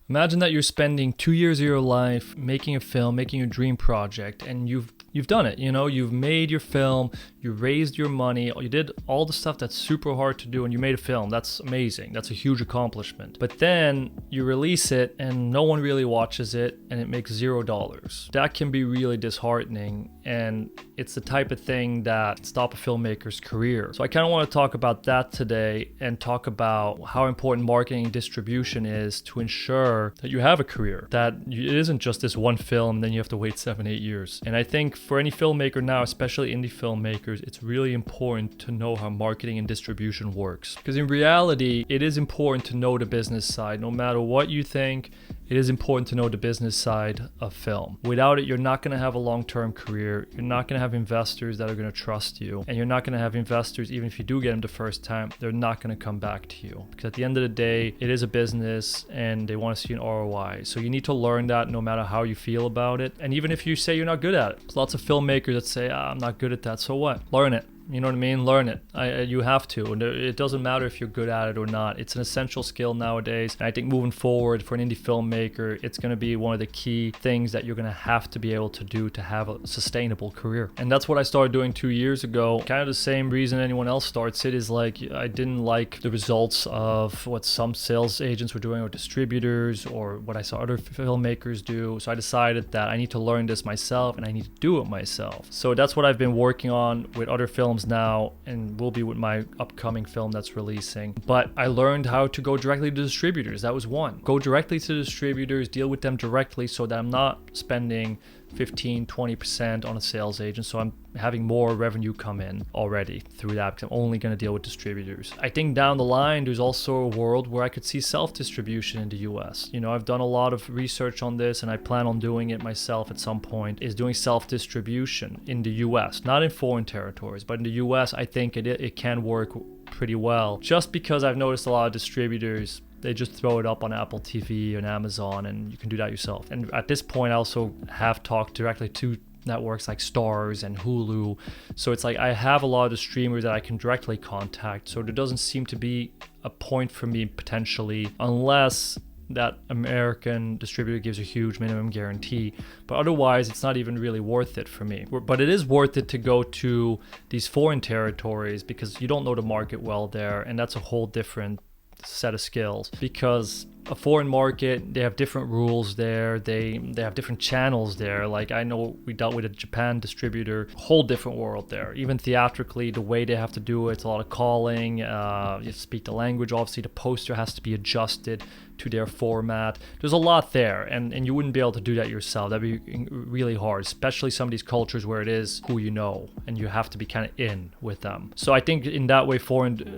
Imagine that you're spending 2 years of your life making a film, making your dream project, and you've done it. You've made your film, you raised your money, you did all the stuff that's super hard to do, and you made a film. That's amazing. That's a huge accomplishment. But then you release it and no one really watches it and it makes $0. That can be really disheartening, and it's the type of thing that stop a filmmaker's career. So I kind of want to talk about that today and talk about how important marketing and distribution is to ensure that you have a career, that it isn't just this one film and then you have to wait 7-8 years. And I think for any filmmaker now, especially indie filmmakers, it's really important to know how marketing and distribution works. Because in reality, it is important to know the business side. No matter what you think, it is important to know the business side of film. Without it, you're not going to have a long-term career. You're not going to have investors that are going to trust you. And you're not going to have investors, even if you do get them the first time, they're not going to come back to you. Because at the end of the day, it is a business and they want to see an ROI. So you need to learn that no matter how you feel about it. And even if you say you're not good at it, there's lots of filmmakers that say, I'm not good at that. So what? Learn it. You know what I mean? Learn it. You have to. And it doesn't matter if you're good at it or not. It's an essential skill nowadays. And I think moving forward for an indie filmmaker, it's going to be one of the key things that you're going to have to be able to do to have a sustainable career. And that's what I started doing 2 years ago. Kind of the same reason anyone else starts it is like I didn't like the results of what some sales agents were doing or distributors or what I saw other filmmakers do. So I decided that I need to learn this myself and I need to do it myself. So that's what I've been working on with other films now, and will be with my upcoming film that's releasing. But I learned how to go directly to distributors. That was one. Go directly to distributors, deal with them directly so that I'm not spending 15-20% on a sales agent, so I'm having more revenue come in already through that because I'm only going to deal with distributors. I think down the line there's also a world where I could see self-distribution in the US. I've done a lot of research on this and I plan on doing it myself at some point, is doing self-distribution in the US, not in foreign territories, but in the US I think it can work pretty well, just because I've noticed a lot of distributors, they just throw it up on Apple TV and Amazon, and you can do that yourself. And at this point, I also have talked directly to networks like Stars and Hulu. So it's like I have a lot of the streamers that I can directly contact. So there doesn't seem to be a point for me potentially, unless that American distributor gives a huge minimum guarantee. But otherwise, it's not even really worth it for me. But it is worth it to go to these foreign territories because you don't know the market well there. And that's a whole different set of skills, because a foreign market, they have different rules there, they have different channels there. Like I know we dealt with a Japan distributor, whole different world there. Even theatrically, the way they have to do it, it's a lot of calling, you have to speak the language, obviously the poster has to be adjusted to their format. There's a lot there, and you wouldn't be able to do that yourself. That'd be really hard, especially some of these cultures where it is who you know and you have to be kind of in with them. So I think in that way,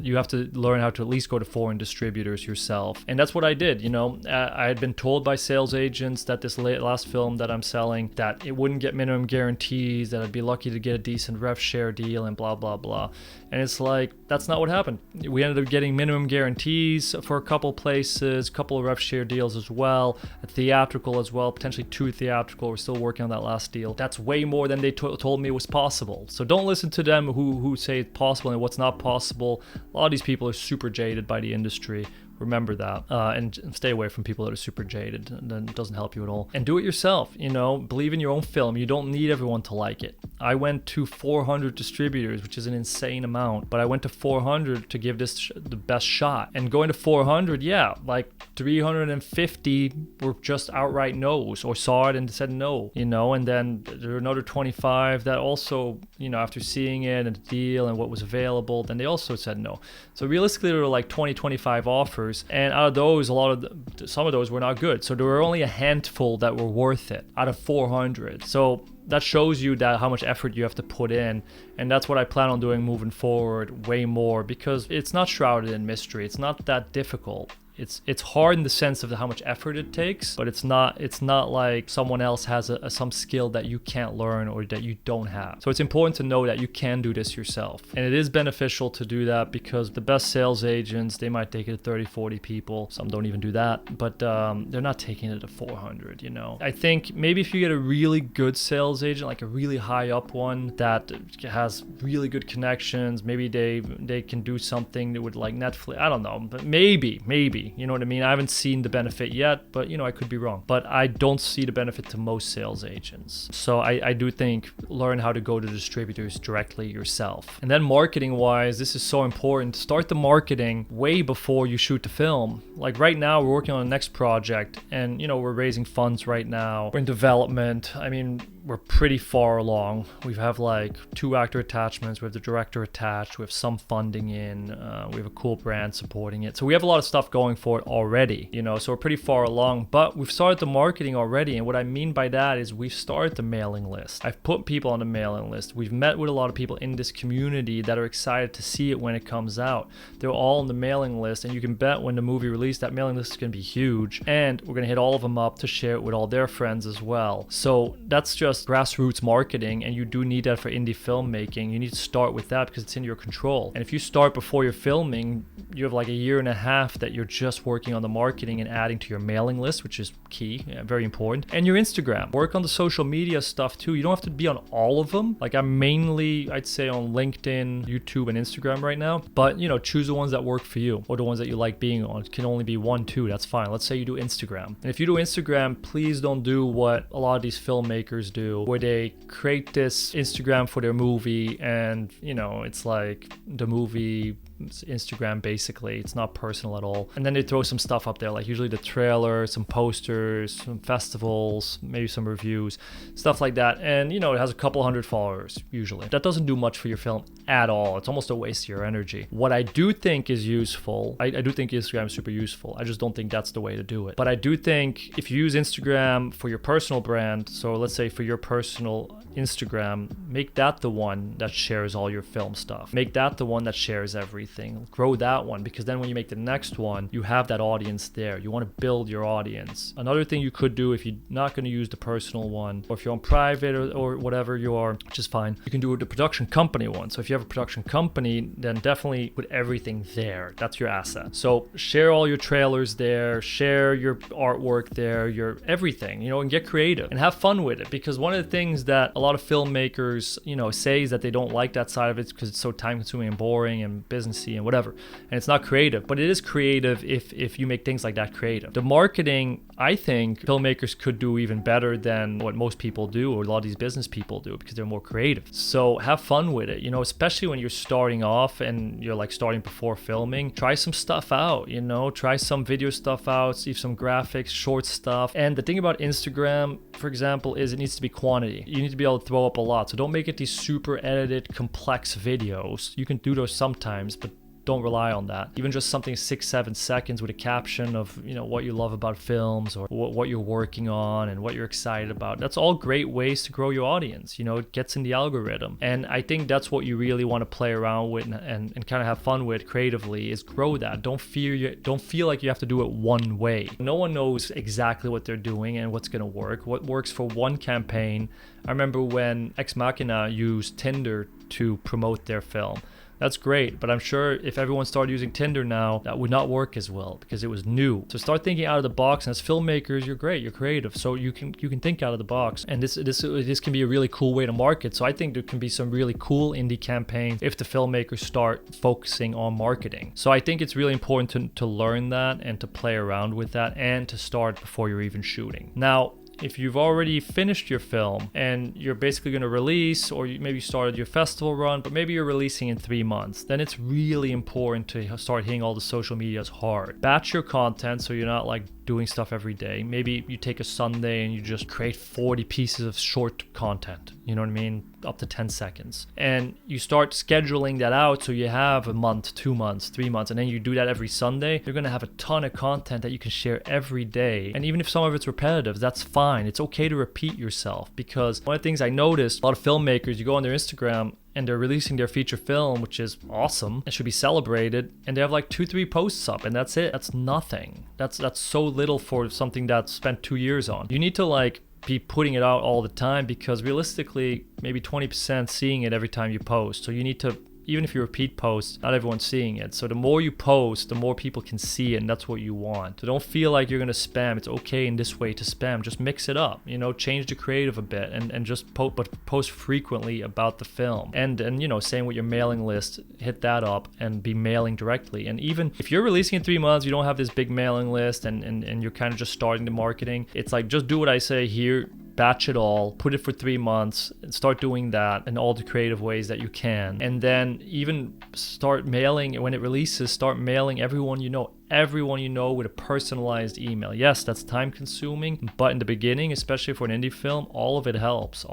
you have to learn how to at least go to foreign distributors yourself. And that's what I did. I had been told by sales agents that this last film that I'm selling, that it wouldn't get minimum guarantees, that I'd be lucky to get a decent rev share deal and blah, blah, blah. And it's like, that's not what happened. We ended up getting minimum guarantees for a couple places, couple of rev share deals as well, a theatrical as well, potentially 2 theatrical. We're still working on that last deal. That's way more than they told me was possible. So don't listen to them who say it's possible and what's not possible. A lot of these people are super jaded by the industry. Remember that, and stay away from people that are super jaded. And then it doesn't help you at all. And do it yourself. Believe in your own film. You don't need everyone to like it. I went to 400 distributors, which is an insane amount, but I went to 400 to give this the best shot. And going to 400, yeah, like 350 were just outright no's, or saw it and said no, and then there were another 25 that also, after seeing it and the deal and what was available, then they also said no. So realistically, there were like 20-25 offers, and out of those, some of those were not good. So there were only a handful that were worth it out of 400. So that shows you that how much effort you have to put in, and that's what I plan on doing moving forward, way more, because it's not shrouded in mystery. It's not that difficult. It's hard in the sense of how much effort it takes, but it's not like someone else has some skill that you can't learn or that you don't have. So it's important to know that you can do this yourself. And it is beneficial to do that because the best sales agents, they might take it to 30, 40 people. Some don't even do that, but they're not taking it to 400, I think maybe if you get a really good sales agent, like a really high up one that has really good connections, maybe they can do something that would like Netflix. I don't know, but maybe. be. You know what I mean? I haven't seen the benefit yet, but I could be wrong. But I don't see the benefit to most sales agents. So I do think learn how to go to distributors directly yourself. And then marketing wise, this is so important. Start the marketing way before you shoot the film. Like right now, we're working on the next project and, we're raising funds right now. We're in development. I mean, we're pretty far along. We have like 2 actor attachments. We have the director attached. We have some funding in. We have a cool brand supporting it. So we have a lot of stuff going for it already, so we're pretty far along, but we've started the marketing already. And what I mean by that is we've started the mailing list. I've put people on the mailing list. We've met with a lot of people in this community that are excited to see it when it comes out. They're all on the mailing list, and you can bet when the movie released, that mailing list is going to be huge. And we're going to hit all of them up to share it with all their friends as well. So that's just grassroots marketing, and you do need that for indie filmmaking. You need to start with that because it's in your control. And if you start before you're filming, you have like a year and a half that you're just working on the marketing and adding to your mailing list, which is key, very important. And your Instagram. Work on the social media stuff too. You don't have to be on all of them. Like I'm mainly, I'd say, on LinkedIn, YouTube, and Instagram right now. But choose the ones that work for you, or the ones that you like being on. It can only be 1, 2. That's fine. Let's say you do Instagram. And if you do Instagram, please don't do what a lot of these filmmakers do, where they create this Instagram for their movie and it's like the movie Instagram basically. It's not personal at all. And then they throw some stuff up there, like usually the trailer, some posters, some festivals, maybe some reviews, stuff like that. And it has a couple hundred followers usually. That doesn't do much for your film at all. It's almost a waste of your energy. What I do think is useful, I do think Instagram is super useful. I just don't think that's the way to do it. But I do think if you use Instagram for your personal brand, so let's say for your personal Instagram, make that the one that shares all your film stuff. Make that the one that shares everything. Grow that one, because then when you make the next one, you have that audience there. You want to build your audience. Another thing you could do if you're not going to use the personal one, or if you're on private or whatever you are, which is fine, you can do the production company one. So if you have a production company, then definitely put everything there. That's your asset. So share all your trailers there, share your artwork there, your everything, and get creative and have fun with it. Because one of the things that a lot of filmmakers, say is that they don't like that side of it because it's so time consuming and boring and businessy and whatever. And it's not creative, but it is creative if you make things like that creative. The marketing, I think filmmakers could do even better than what most people do, or a lot of these business people do, because they're more creative. So have fun with it, especially when you're starting off and you're like starting before filming. Try some stuff out, try some video stuff out, see some graphics, short stuff. And the thing about Instagram, for example, is it needs to be quantity. You need to be able to throw up a lot. So don't make it these super edited, complex videos. You can do those sometimes, but don't rely on that. Even just something 6-7 seconds with a caption of what you love about films, or what you're working on and what you're excited about. That's all great ways to grow your audience. It gets in the algorithm. And I think that's what you really want to play around with and kind of have fun with creatively, is grow that. Don't feel like you have to do it one way. No one knows exactly what they're doing and what's going to work. What works for one campaign. I remember when Ex Machina used Tinder to promote their film. That's great, but I'm sure if everyone started using Tinder now, that would not work as well because it was new. So start thinking out of the box, and as filmmakers, you're great, you're creative, so you can think out of the box, and this can be a really cool way to market. So I think there can be some really cool indie campaigns if the filmmakers start focusing on marketing. So I think it's really important to learn that and to play around with that and to start before you're even shooting. Now, if you've already finished your film and you're basically going to release, or maybe you started your festival run, but maybe you're releasing in 3 months, then it's really important to start hitting all the social medias hard. Batch your content so you're not like doing stuff every day. Maybe you take a Sunday and you just create 40 pieces of short content, you know what I mean? Up to 10 seconds. And you start scheduling that out so you have a month, 2 months, 3 months, and then you do that every Sunday. You're going to have a ton of content that you can share every day. And even if some of it's repetitive, that's fine. It's okay to repeat yourself, because one of the things I noticed, a lot of filmmakers, you go on their Instagram and they're releasing their feature film, which is awesome and should be celebrated, and they have like 2-3 posts up, and that's it. That's nothing. That's so little for something that's spent 2 years on. You need to like be putting it out all the time, because realistically maybe 20% seeing it every time you post. So you need to even if you repeat posts, not everyone's seeing it. So the more you post, the more people can see it, and that's what you want. So don't feel like you're gonna spam. It's okay in this way to spam. Just mix it up, you know, change the creative a bit, and just post frequently about the film. And you know, same with your mailing list, hit that up and be mailing directly. And even if you're releasing in 3 months, you don't have this big mailing list, and you're kind of just starting the marketing, it's like, just do what I say here. Batch it all, put it for 3 months, and start doing that in all the creative ways that you can. And then even start mailing, when it releases, start mailing everyone you know with a personalized email. Yes, that's time consuming, but in the beginning, especially for an indie film, all of it helps.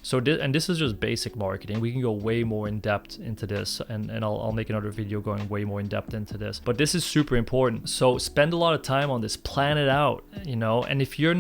So this is just basic marketing. We can go way more in depth into this, and I'll make another video going way more in depth into this, but this is super important. So spend a lot of time on this, plan it out, you know. And if you're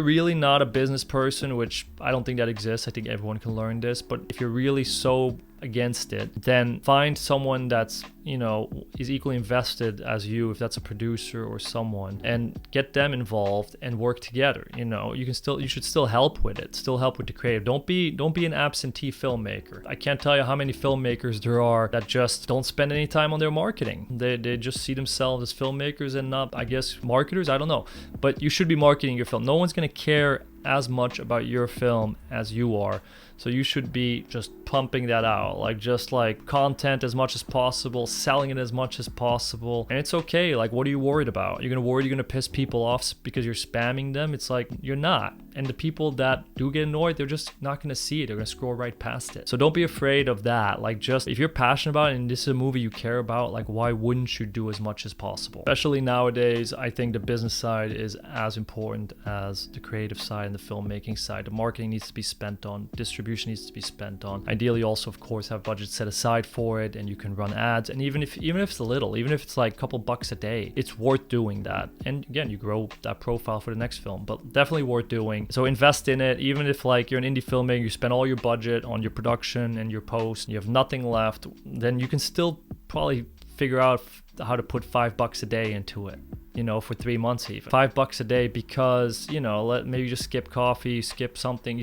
really not a business person, which I don't think that exists, I think everyone can learn this, but if you're really so against it, then find someone that's, you know, is equally invested as you, if that's a producer or someone, and get them involved and work together. You know, you should still help with it, still help with the creative. Don't be an absentee filmmaker. I can't tell you how many filmmakers there are that just don't spend any time on their marketing. They just see themselves as filmmakers and not, I guess, marketers. I don't know, but you should be marketing your film. No one's gonna care as much about your film as you are. So you should be just pumping that out, just content as much as possible, selling it as much as possible. And it's okay. Like, what are you worried about? You're gonna you're gonna piss people off because you're spamming them? It's like, you're not. And the people that do get annoyed, they're just not gonna see it. They're gonna scroll right past it. So don't be afraid of that. Just, if you're passionate about it and this is a movie you care about, why wouldn't you do as much as possible? Especially nowadays, I think the business side is as important as the creative side and the filmmaking side. The marketing needs to be spent on, distribution needs to be spent on. Ideally also, of course, have budget set aside for it, and you can run ads. And even if it's a little, even if it's like a couple bucks a day, it's worth doing that. And again, you grow that profile for the next film, but definitely worth doing. So invest in it. Even if you're an indie filmmaker, you spend all your budget on your production and your post, and you have nothing left, then you can still probably figure out how to put $5 a day into it, you know, for 3 months even. $5 a day, because, you know, maybe you just skip coffee, you skip something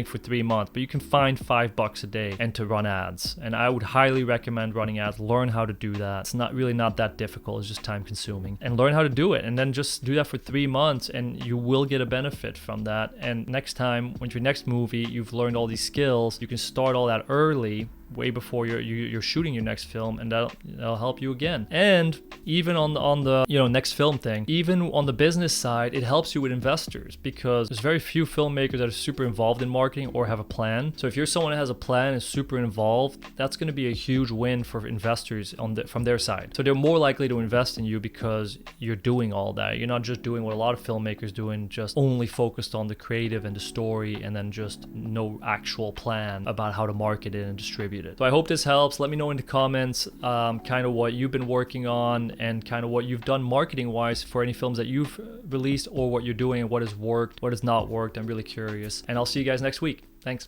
for 3 months, but you can find $5 a day and to run ads. And I would highly recommend running ads. Learn how to do that. It's not really not that difficult. It's just time consuming, and learn how to do it. And then just do that for 3 months, and you will get a benefit from that. And next time, when your next movie, you've learned all these skills, you can start all that early, way before you're shooting your next film, and that'll help you again. And even on the you know, next film thing, even on the business side, it helps you with investors, because there's very few filmmakers that are super involved in marketing or have a plan. So if you're someone that has a plan and is super involved, that's going to be a huge win for investors from their side. So they're more likely to invest in you because you're doing all that. You're not just doing what a lot of filmmakers do and just only focused on the creative and the story, and then just no actual plan about how to market it and distribute it. So I hope this helps. Let me know in the comments kind of what you've been working on, and kind of what you've done marketing wise for any films that you've released, or what you're doing and what has worked, what has not worked. I'm really curious, and I'll see you guys next week. Thanks.